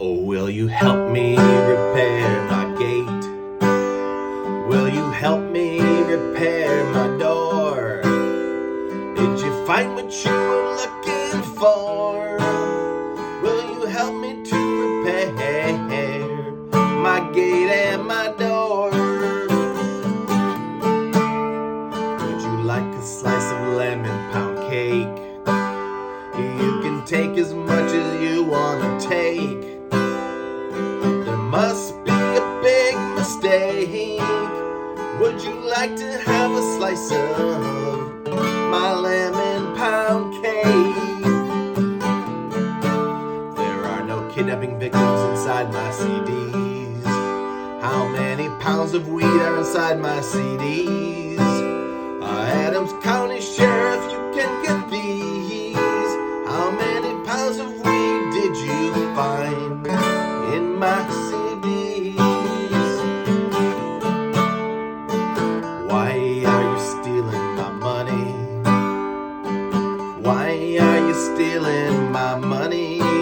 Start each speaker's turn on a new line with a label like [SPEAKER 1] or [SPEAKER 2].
[SPEAKER 1] Oh, will you help me repair my gate? Will you help me repair my door? Did you find what you were looking for? Will you help me to repair my gate and my door? Would you like a slice of lemon pound cake? You can take as much as you want to take. There must be a big mistake. Would you like to have a slice of my lemon pound cake? There are no kidnapping victims inside my CDs. How many pounds of weed are inside my CDs? Adams County Sheriff, you can get these. How many pounds of weed did you find in my CDs? Why are you stealing my money? Why are you stealing my money?